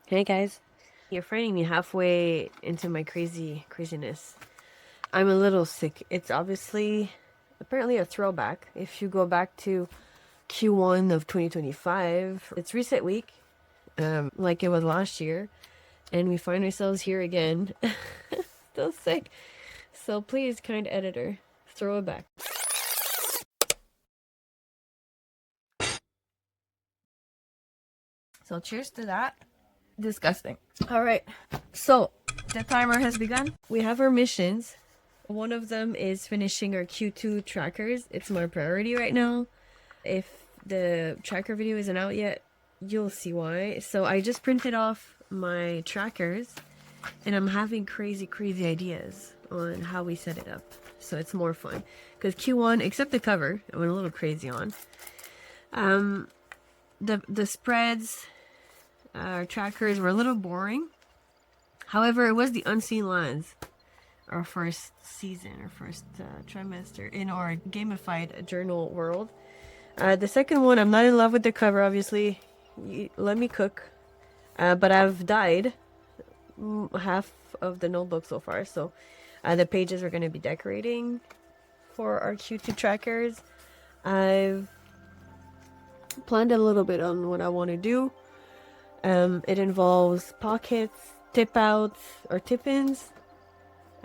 Hey guys, you're finding me halfway into my craziness. I'm a little sick. It's apparently a throwback. If you go back to Q1 of 2025, it's reset week, like it was last year, and we find ourselves here again. Still sick. So please, kind editor, throw it back. So cheers to that. Disgusting. All right. So the timer has begun. We have our missions. One of them is finishing our Q2 trackers. It's my priority right now. If the tracker video isn't out yet, you'll see why. So I just printed off my trackers and I'm having crazy ideas on how we set it up. So it's more fun. Because Q1, except the cover, I went a little crazy on. The spreads, trackers were a little boring. However, it was the unseen lands, our first season, our first trimester in our gamified journal world. The second one, I'm not in love with the cover, obviously. Let me cook. But I've dyed half of the notebook so far, so the pages we're going to be decorating for our Q2 trackers. I've planned a little bit on what I want to do. It involves pockets, tip outs, or tip ins,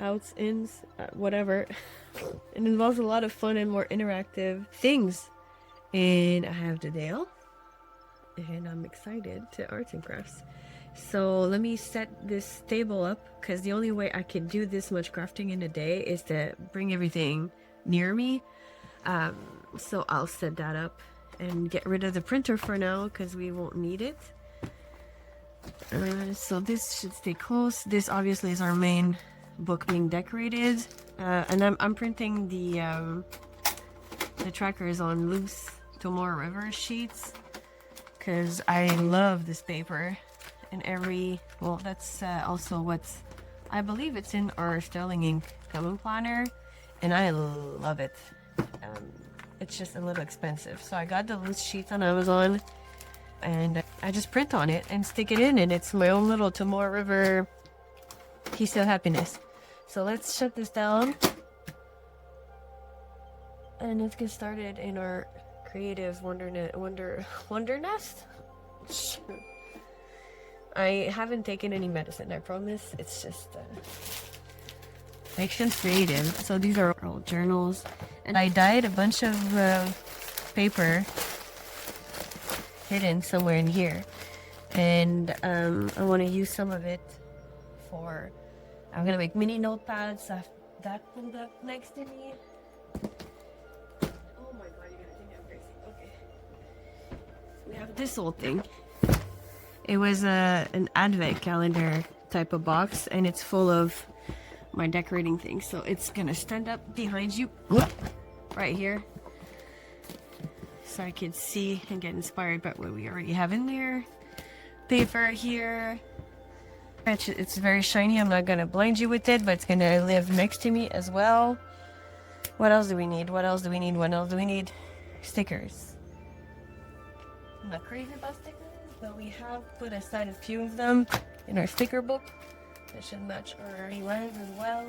outs, ins, whatever. It involves a lot of fun and more interactive things. And I have the Dale, and I'm excited to arts and crafts. So let me set this table up, because the only way I can do this much crafting in a day is to bring everything near me. So I'll set that up and get rid of the printer for now, because we won't need it. So this should stay close. This obviously is our main book being decorated, and I'm printing the trackers on loose Tomorrow River sheets, because I love this paper. And that's also what's, I believe it's in our Sterling ink coming planner, and I love it. It's just a little expensive, so I got the loose sheets on Amazon, and I just print on it and stick it in, and it's my own little Tomorrow River piece of happiness. So let's shut this down, and let's get started in our creative wonder nest. I haven't taken any medicine, I promise. It's just fiction creative. So these are old journals, and I dyed a bunch of paper hidden somewhere in here, and I want to use some of it for, I'm gonna make mini notepads. I have that pulled up next to me. Oh my god, you're gonna think I'm crazy. Okay, we have this old thing. It was an advent calendar type of box, and it's full of my decorating things. So it's gonna stand up behind you, right here, so I can see and get inspired by what we already have in there. Paper here. It's very shiny. I'm not gonna blind you with it, but it's gonna live next to me as well. What else do we need? What else do we need? What else do we need? Stickers. I'm not crazy about stickers, but we have put aside a few of them in our sticker book. That should match our lines as well.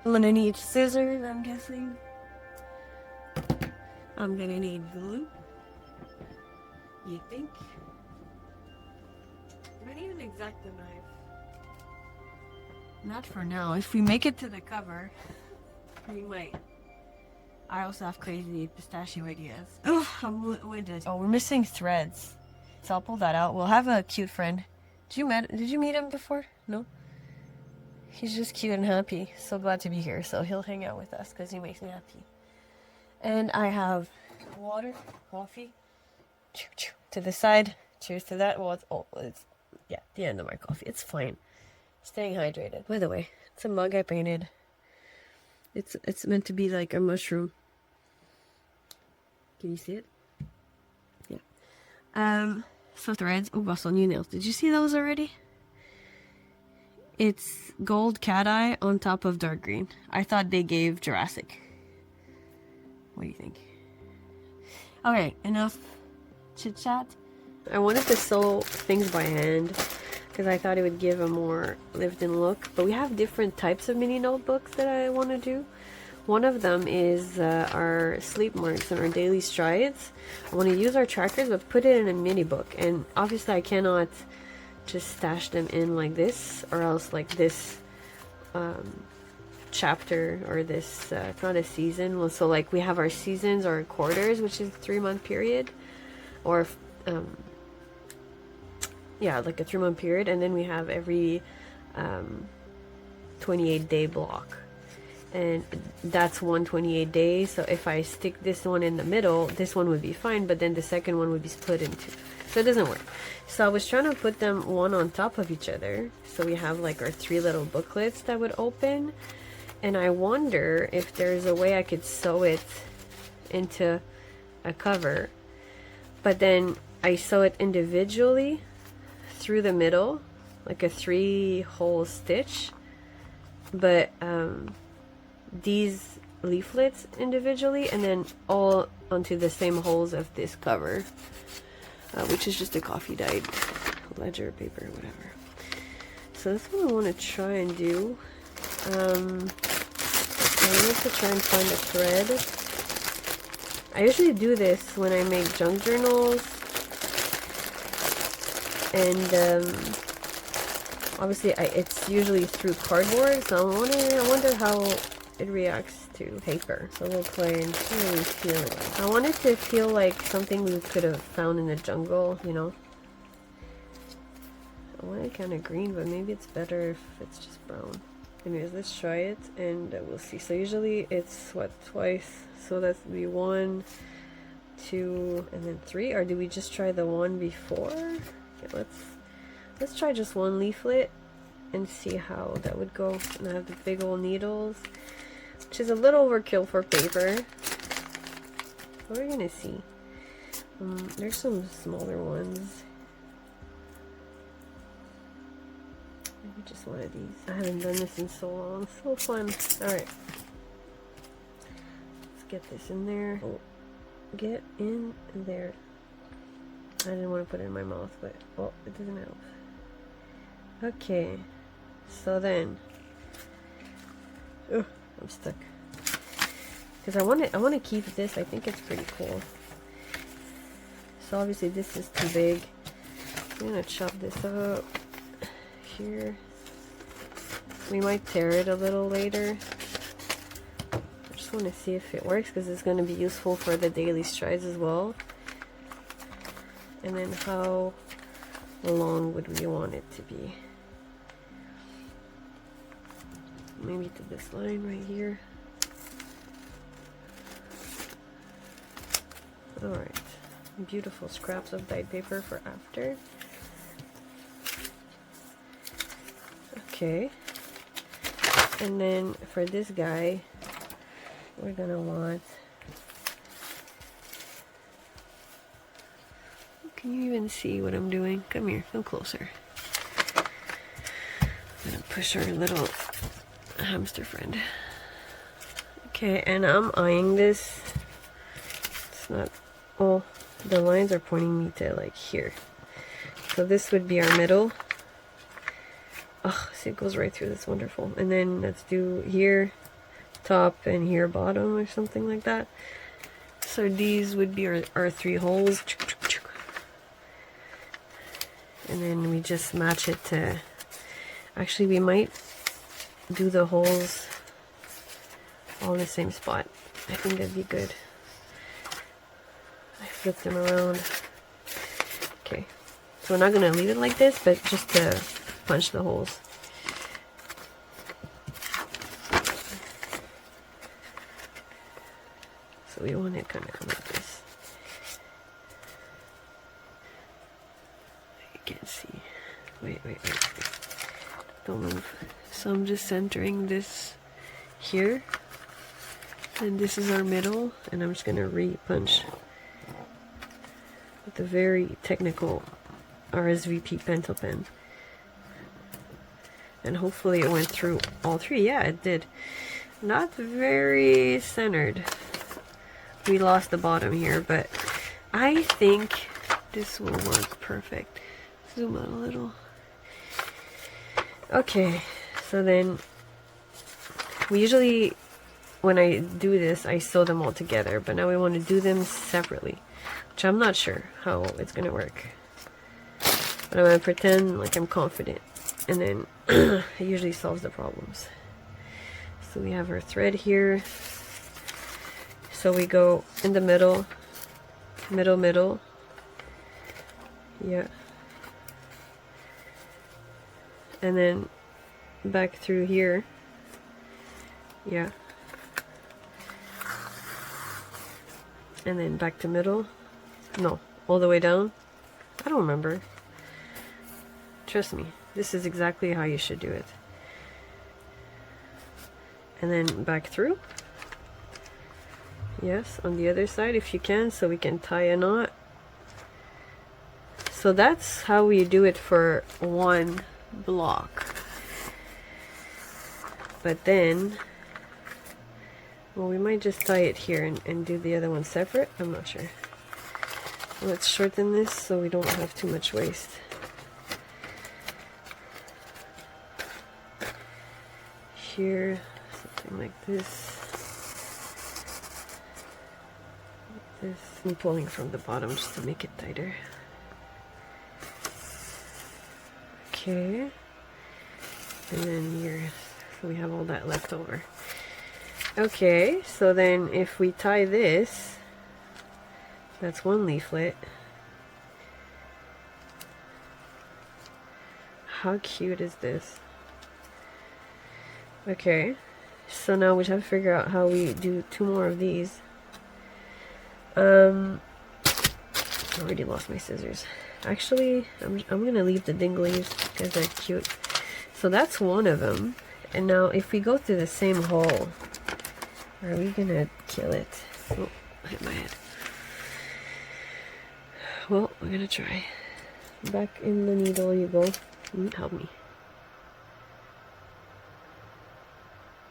I'm gonna need scissors, I'm guessing. I'm gonna need glue. You think? I need an X-Acto knife. Not for now. If we make it to the cover, we might. I also have crazy pistachio ideas. Oh, I'm winded. Oh, we're missing threads. So I'll pull that out. We'll have a cute friend. Did you meet him before? No? He's just cute and happy. So glad to be here. So he'll hang out with us because he makes me happy. And I have water, coffee. To the side. Cheers to that. Well, it's the end of my coffee. It's fine. Staying hydrated. By the way, it's a mug I painted. It's meant to be like a mushroom. Can you see it? Yeah. So threads. Oh, also new nails. Did you see those already? It's gold cat eye on top of dark green. I thought they gave Jurassic. What do you think? Okay, enough chit chat. I wanted to sew things by hand because I thought it would give a more lived-in look. But we have different types of mini notebooks that I want to do. One of them is our sleep marks and our daily strides. I want to use our trackers but put it in a mini book. And obviously I cannot just stash them in like this, or else like this chapter or this it's not a season. So like we have our seasons or quarters, which is a 3-month period, or yeah, like a 3-month period, and then we have every 28-day block, and that's 128 days. So if I stick this one in the middle, this one would be fine, but then the second one would be split in two, so it doesn't work. So I was trying to put them one on top of each other, so we have like our 3 little booklets that would open. And I wonder if there's a way I could sew it into a cover, but then I sew it individually through the middle, like a 3-hole stitch, but these leaflets individually, and then all onto the same holes of this cover, which is just a coffee dyed ledger paper or whatever. So that's what I want to try and do. I need to try and find a thread. I usually do this when I make junk journals, and obviously it's usually through cardboard, so I wonder how it reacts to paper. So we'll play and see how we feel it. I want it to feel like something we could have found in the jungle, you know. I want it kind of green, but maybe it's better if it's just brown. Anyways, let's try it and we'll see. So usually it's what, twice, so that's be 1, 2, and then 3, or do we just try the one before? Okay, let's try just one leaflet and see how that would go. And I have the big old needles, which is a little overkill for paper. What are we gonna see? There's some smaller ones. Maybe just one of these. I haven't done this in so long. So fun. Alright. Let's get this in there. Oh, get in there. I didn't want to put it in my mouth, but oh, it doesn't help. Okay. So then, I'm stuck. Because I want to keep this. I think it's pretty cool. So obviously this is too big. I'm gonna chop this up here. We might tear it a little later. I just want to see if it works because it's going to be useful for the daily strides as well. And then how long would we want it to be? Maybe to this line right here. Alright. Beautiful scraps of dyed paper for after. Okay. And then for this guy, we're gonna want... Can you even see what I'm doing? Come here, come closer. I'm gonna push our little hamster friend. Okay, and I'm eyeing this. It's not... Oh, the lines are pointing me to like here. So this would be our middle. Oh, see, it goes right through. That's wonderful. And then let's do here top and here bottom or something like that. So these would be our 3 holes. And then we just match it to... Actually, we might do the holes all in the same spot. I think that'd be good. I flip them around. Okay. So we're not going to leave it like this, but just to punch the holes. So we want it kind of come like this. You can't see. Wait. Don't move. So I'm just centering this here. And this is our middle. And I'm just going to re-punch with a very technical RSVP pencil pen. And hopefully it went through all 3. Yeah, it did. Not very centered. We lost the bottom here, but I think this will work perfect. Zoom out a little. Okay, so then we usually, when I do this, I sew them all together, but now we want to do them separately, which I'm not sure how it's gonna work. But I'm gonna pretend like I'm confident, and then it usually solves the problems. So we have our thread here. So we go in the middle, middle, yeah. And then back through here, yeah. And then back to middle, no, all the way down. I don't remember. Trust me, this is exactly how you should do it. And then back through. Yes, on the other side if you can, so we can tie a knot. So that's how we do it for one block. But then, well, we might just tie it here and do the other one separate. I'm not sure. Let's shorten this so we don't have too much waste. Here, something like this. I'm pulling from the bottom just to make it tighter. Okay. And then here, so we have all that left over. Okay, so then if we tie this, that's one leaflet. How cute is this? Okay, so now we have to figure out how we do 2 more of these. I already lost my scissors. Actually, I'm gonna leave the dinglies because they're cute. So that's one of them. And now if we go through the same hole, are we gonna kill it? Oh, I hit my head. Well, we're gonna try. Back in the needle you go. Help me.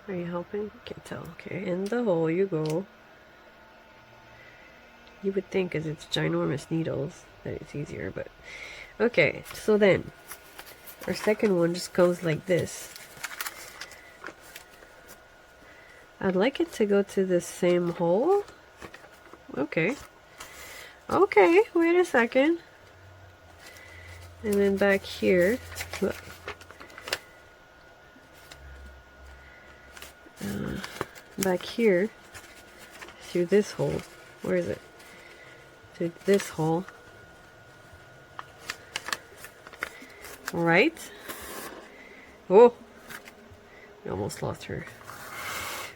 Are you helping? Can't tell. Okay, in the hole you go. You would think, as it's ginormous needles, that it's easier, but okay. So then our second one just goes like this. I'd like it to go to the same hole. Okay, wait a second. And then back here, back here through this hole. Where is it? To this hole, right? Oh, we almost lost her.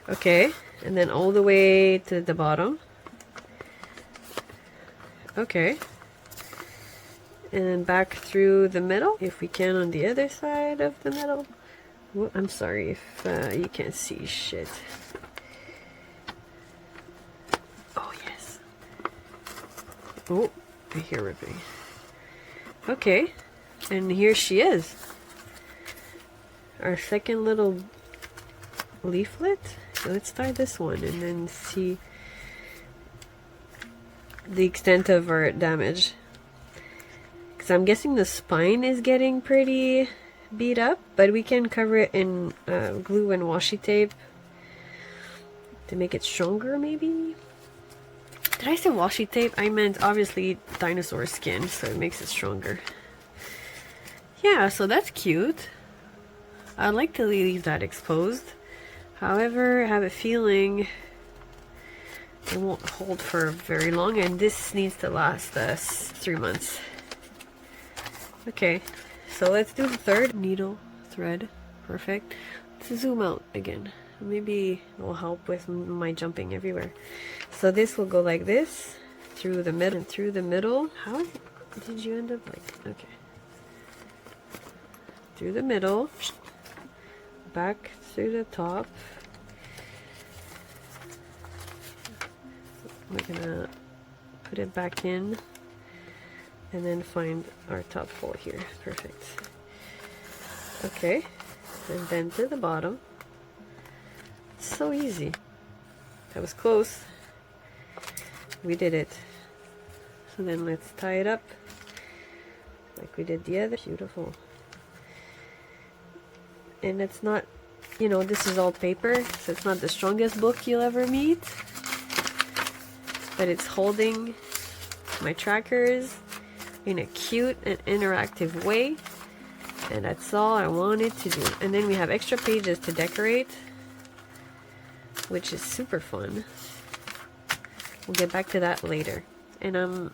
Okay, and then all the way to the bottom. Okay, and then back through the middle if we can on the other side of the middle. Well, I'm sorry if you can't see shit. Oh, I hear ripping. Okay, and here she is. Our second little leaflet. So let's tie this one and then see the extent of our damage. Because I'm guessing the spine is getting pretty beat up, but we can cover it in glue and washi tape to make it stronger, maybe? Did I say washi tape? I meant obviously dinosaur skin, so it makes it stronger. Yeah, so that's cute. I'd like to leave that exposed. However, I have a feeling it won't hold for very long, and this needs to last us 3 months. Okay, so let's do the third needle thread. Perfect. Let's zoom out again. Maybe it will help with my jumping everywhere. So this will go like this, through the middle and through the middle. How did you end up like, okay. Through the middle, back through the top. We're gonna put it back in and then find our top hole here. Perfect. Okay, and then to the bottom. So easy. That was close. We did it. And then let's tie it up like we did the other. Beautiful. And it's not, you know, this is all paper, so it's not the strongest book you'll ever meet, but it's holding my trackers in a cute and interactive way, and that's all I wanted to do. And then we have extra pages to decorate, which is super fun. We'll get back to that later. And I'm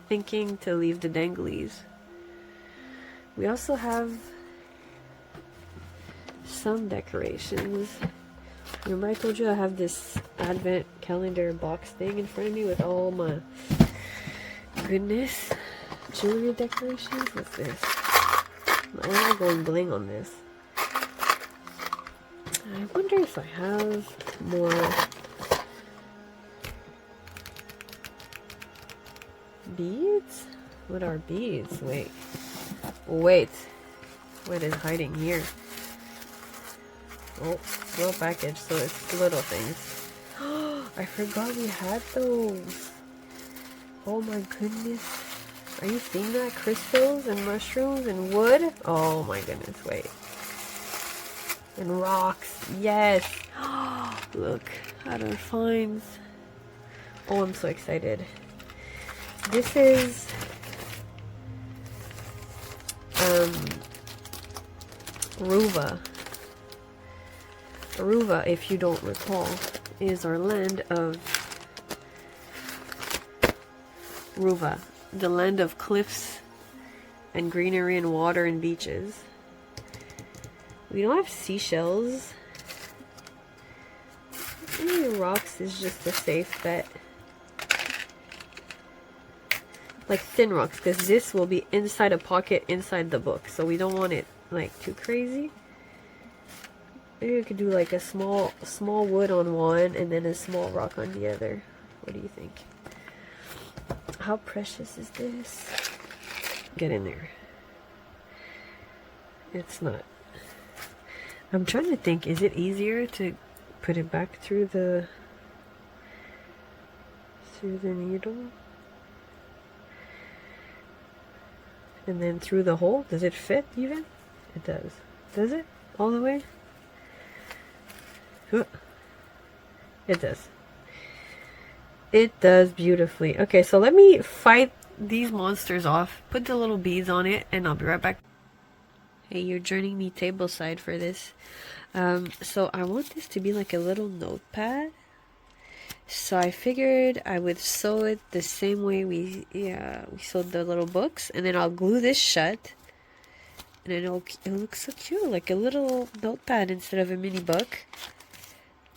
thinking to leave the danglies. We also have some decorations. Remember I told you I have this advent calendar box thing in front of me with all my goodness jewelry decorations? What's this? I'm not going bling on this. I wonder if I have more beads? What are beads? Wait. What is hiding here? Oh, little package, so it's little things. I forgot we had those. Oh my goodness. Are you seeing that? Crystals and mushrooms and wood? Oh my goodness, wait. And rocks, yes. Look at our finds. Oh, I'm so excited. This is Ruva. Aruba, if you don't recall, is our land of Ruva, the land of cliffs and greenery and water and beaches. We don't have seashells. Maybe rocks is just a safe bet. Like thin rocks, because this will be inside a pocket inside the book, so we don't want it like too crazy. Maybe we could do like a small wood on one and then a small rock on the other. What do you think? How precious is this? Get in there. It's not. I'm trying to think, is it easier to put it back through the needle? And then through the hole? Does it fit even? It does. Does it? All the way? It does. It does beautifully. Okay, so let me fight these monsters off. Put the little beads on it and I'll be right back. Hey, you're joining me tableside for this. So I want this to be like a little notepad. So I figured I would sew it the same way we sewed the little books, and then I'll glue this shut, and then it'll look so cute, like a little notepad instead of a mini book.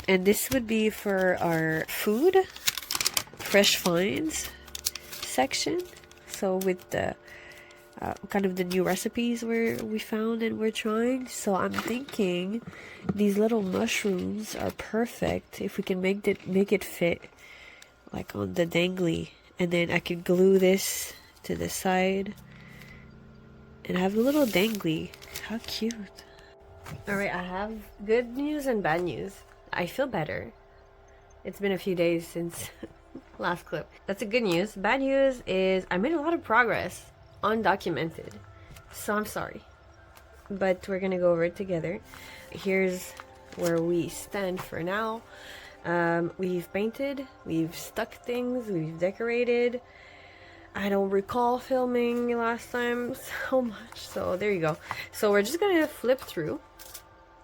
And this would be for our food, fresh finds section. So with the kind of the new recipes we found and we're trying. So I'm thinking these little mushrooms are perfect if we can make it fit like on the dangly, and then I could glue this to the side and have a little dangly. How cute. Alright, I have good news and bad news. I feel better. It's been a few days since last clip. That's the good news. Bad news is I made a lot of progress undocumented, so I'm sorry, but we're gonna go over it together. Here's where we stand for now. We've painted, we've stuck things, we've decorated. I don't recall filming last time so much, so there you go. So we're just gonna flip through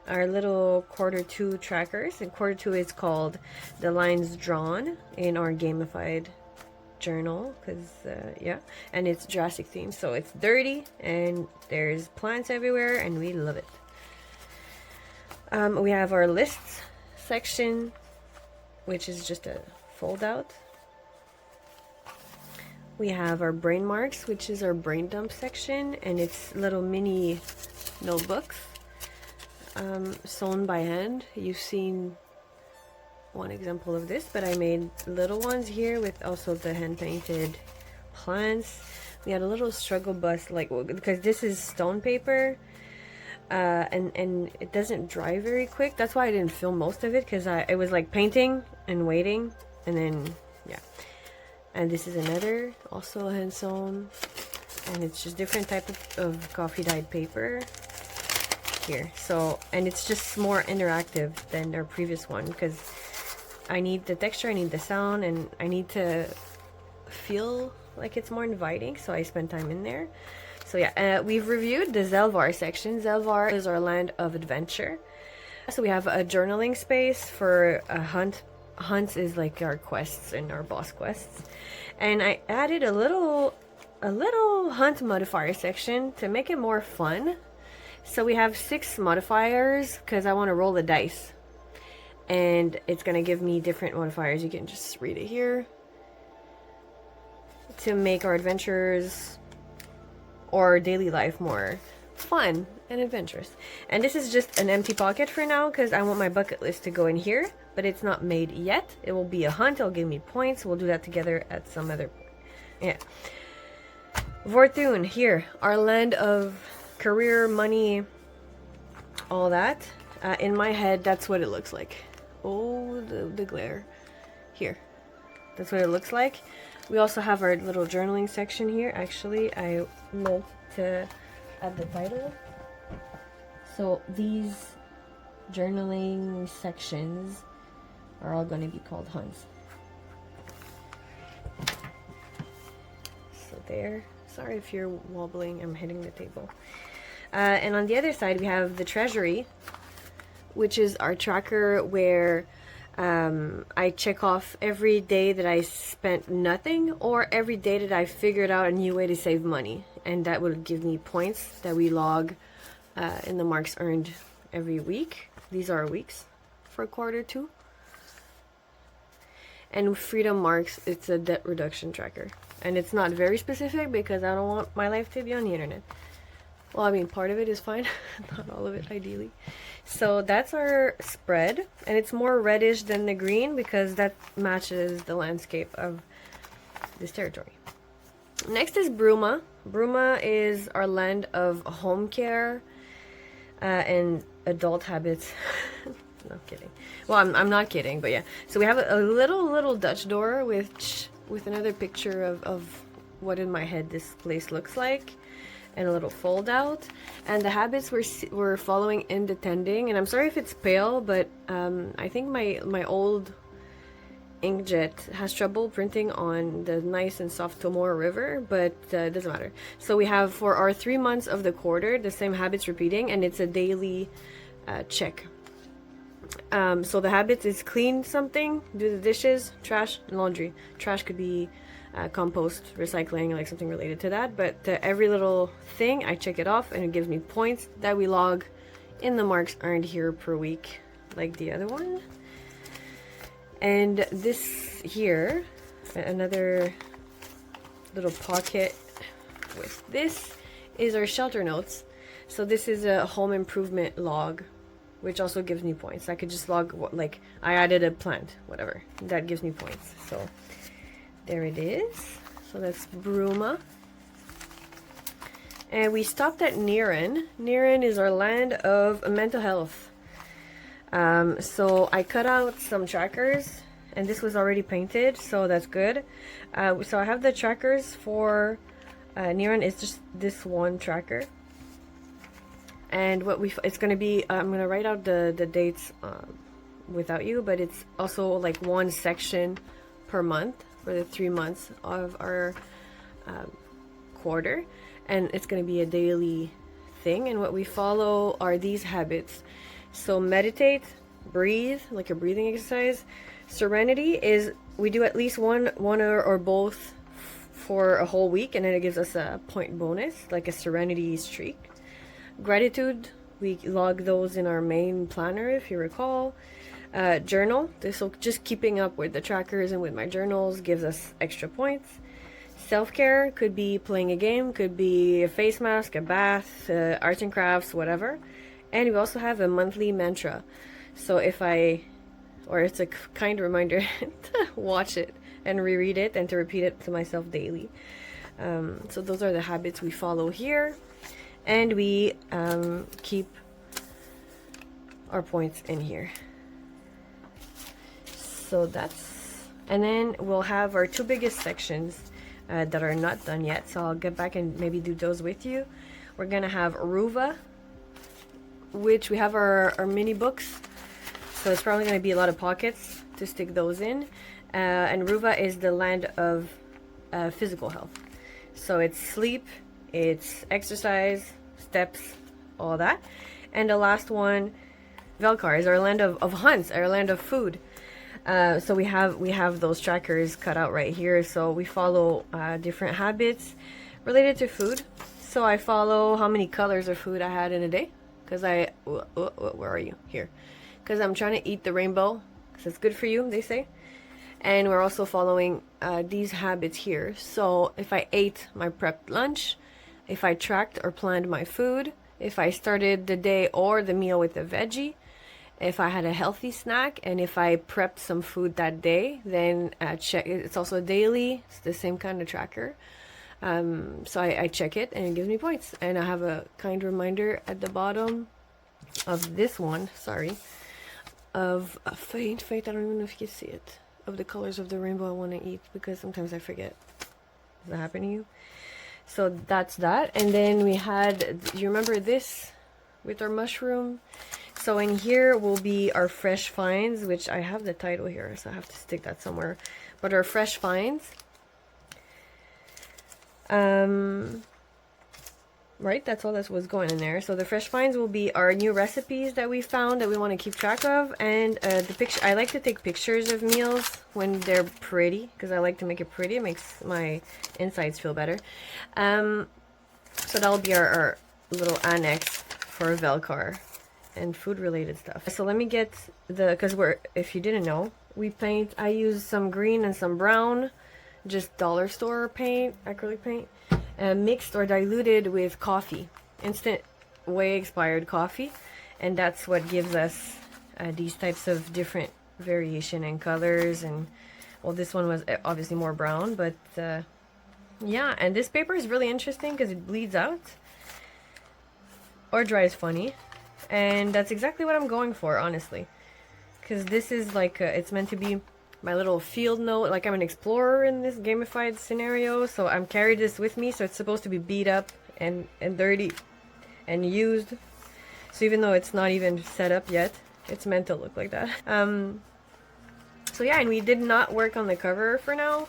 our little Q2 trackers, and Q2 is called The Lines Drawn in our Gamified journal, because and it's Jurassic themed, so it's dirty and there's plants everywhere and we love it. We have our lists section, which is just a fold out. We have our brain marks, which is our brain dump section, and it's little mini notebooks sewn by hand. You've seen one example of this, but I made little ones here with also the hand painted plants. We had a little struggle bus, like, because this is stone paper, and it doesn't dry very quick. That's why I didn't film most of it, because it was like painting and waiting, and then And this is another, also hand sewn, and it's just different type of coffee dyed paper here. So, and it's just more interactive than our previous one because I need the texture, I need the sound, and I need to feel like it's more inviting, so I spend time in there. So yeah, we've reviewed the Zelvar section. Zelvar is our land of adventure. So we have a journaling space for a hunt. Hunts is like our quests and our boss quests. And I added a little hunt modifier section to make it more fun. So we have 6 modifiers because I want to roll the dice. And it's going to give me different modifiers. You can just read it here. To make our adventures or daily life more fun and adventurous. And this is just an empty pocket for now because I want my bucket list to go in here, but it's not made yet. It will be a hunt. It'll give me points. We'll do that together at some other point. Yeah. Vortun, here, our land of career, money, all that. In my head, that's what it looks like. Oh, the glare. Here. That's what it looks like. We also have our little journaling section here. Actually, I meant to add the title. So these journaling sections are all going to be called hunts. So there. Sorry if you're wobbling. I'm hitting the table. And on the other side, we have the treasury, which is our tracker where I check off every day that I spent nothing or every day that I figured out a new way to save money. And that will give me points that we log in the marks earned every week. These are our weeks for quarter 2. And freedom marks, it's a debt reduction tracker. And it's not very specific because I don't want my life to be on the internet. Well, I mean, part of it is fine. Not all of it, ideally. So that's our spread. And it's more reddish than the green because that matches the landscape of this territory. Next is Bruma. Bruma is our land of home care and adult habits. Not kidding. Well, I'm not kidding, but yeah. So we have a little Dutch door with another picture of what in my head this place looks like. And a little fold out, and the habits we're following in the tending. And I'm sorry if it's pale, but I think my old inkjet has trouble printing on the nice and soft Tomora River, but it doesn't matter. So we have for our 3 months of the quarter the same habits repeating, and it's a daily check. So the habits is clean something, do the dishes, trash, and laundry. Trash could be compost, recycling, like something related to that, but every little thing I check it off and it gives me points that we log in the marks earned here per week, like the other one. And this here, another little pocket with this, is our shelter notes. So this is a home improvement log, which also gives me points. I could just log, like, I added a plant, whatever, that gives me points. So there it is. So that's Bruma. And we stopped at Niren. Niren is our land of mental health. So I cut out some trackers, and this was already painted, so that's good. So I have the trackers for Niren. It's just this one tracker. And what it's going to be, I'm going to write out the dates without you, but it's also like one section per month for the 3 months of our quarter, and it's going to be a daily thing. And what we follow are these habits. So meditate, breathe, like a breathing exercise. Serenity is we do at least one or both for a whole week, and then it gives us a point bonus, like a serenity streak. Gratitude, we log those in our main planner, if you recall. Journal, so just keeping up with the trackers and with my journals gives us extra points. Self-care could be playing a game, could be a face mask, a bath, arts and crafts, whatever. And we also have a monthly mantra. So it's a kind reminder to watch it and reread it and to repeat it to myself daily. So those are the habits we follow here. And we keep our points in here. So that's And then we'll have our two biggest sections that are not done yet. So I'll get back and maybe do those with you. We're gonna have Aruba, which we have our mini books. So it's probably gonna be a lot of pockets to stick those in. And Ruva is the land of physical health. So it's sleep, it's exercise, steps, all that. And the last one, Velkar, is our land of hunts, our land of food. So we have those trackers cut out right here. So we follow different habits related to food. So I follow how many colors of food I had in a day, because where are you? Here. Because I'm trying to eat the rainbow, because it's good for you, they say. And we're also following these habits here. So if I ate my prepped lunch, if I tracked or planned my food, if I started the day or the meal with a veggie, if I had a healthy snack, and if I prepped some food that day, then check. It's also daily. It's the same kind of tracker. So I check it and it gives me points. And I have a kind reminder at the bottom of this one, sorry, of a faint, I don't even know if you can see it, of the colors of the rainbow I want to eat, because sometimes I forget. Does that happen to you? So that's that. And then we had, do you remember this with our mushroom? So in here will be our fresh finds, which I have the title here, so I have to stick that somewhere. But our fresh finds. Right, that's all that was going in there. So the fresh finds will be our new recipes that we found that we want to keep track of, and the picture. I like to take pictures of meals when they're pretty, because I like to make it pretty. It makes my insides feel better. So that'll be our little annex for Velkar and food related stuff. So let me get because if you didn't know, I use some green and some brown, just dollar store paint, acrylic paint. Mixed or diluted with coffee, instant way expired coffee, and that's what gives us these types of different variation in colors. And well, this one was obviously more brown, but yeah. And this paper is really interesting because it bleeds out or dries funny, and that's exactly what I'm going for, honestly, because this is like it's meant to be my little field note, like I'm an explorer in this gamified scenario, so I'm carried this with me. So it's supposed to be beat up and dirty and used, so even though it's not even set up yet, it's meant to look like that. So yeah, and we did not work on the cover for now.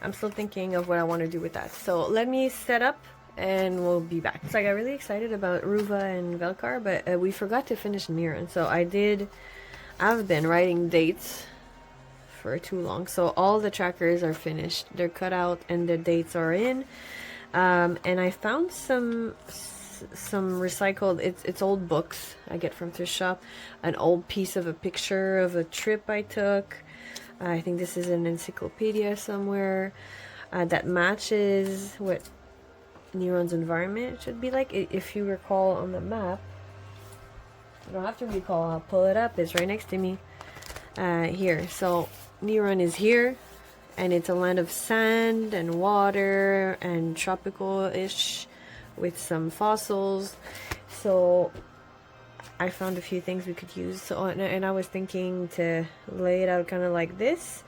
I'm still thinking of what I want to do with that, so let me set up and we'll be back. So I got really excited about Ruva and Velkar, but we forgot to finish Niran. So I've been writing dates for too long, so all the trackers are finished, they're cut out, and the dates are in. And I found some recycled, it's old books I get from thrift shop, an old piece of a picture of a trip I took. I think this is an encyclopedia somewhere that matches what Niran's environment should be like. If you recall on the map, I don't have to recall, I'll pull it up, it's right next to me here. So Niran is here, and it's a land of sand and water and tropical-ish with some fossils. So I found a few things we could use. So and I was thinking to lay it out kind of like this.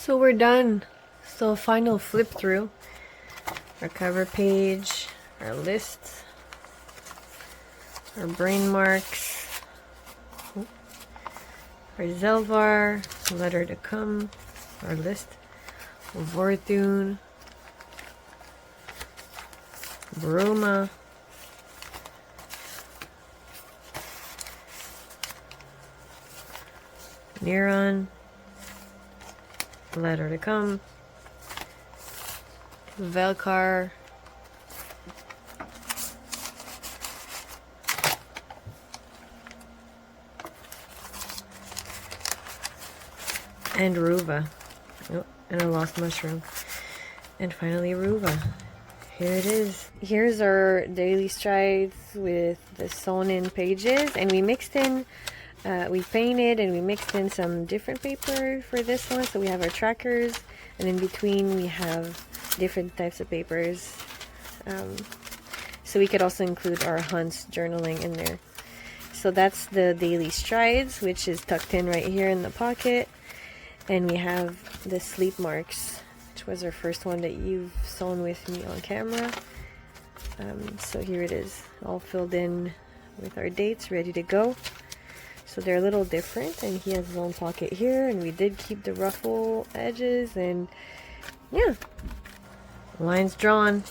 So we're done. So final flip through. Our cover page, our lists, our brain marks, our Zelvar, letter to come, our list, Vorthun, Bruma, Neuron, letter to come, Velkar, and Ruva. Oh, and a lost mushroom. And finally Ruva. Here it is. Here's our daily strides with the sewn in pages, and we mixed in we painted and we mixed in some different paper for this one. So we have our trackers, and in between we have different types of papers. So we could also include our hunts journaling in there. So that's the daily strides, which is tucked in right here in the pocket. And we have the sleep marks, which was our first one that you've sewn with me on camera. So here it is, all filled in with our dates, ready to go. So they're a little different, and he has his own pocket here, and we did keep the ruffle edges, and yeah, lines drawn.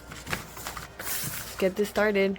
Let's get this started.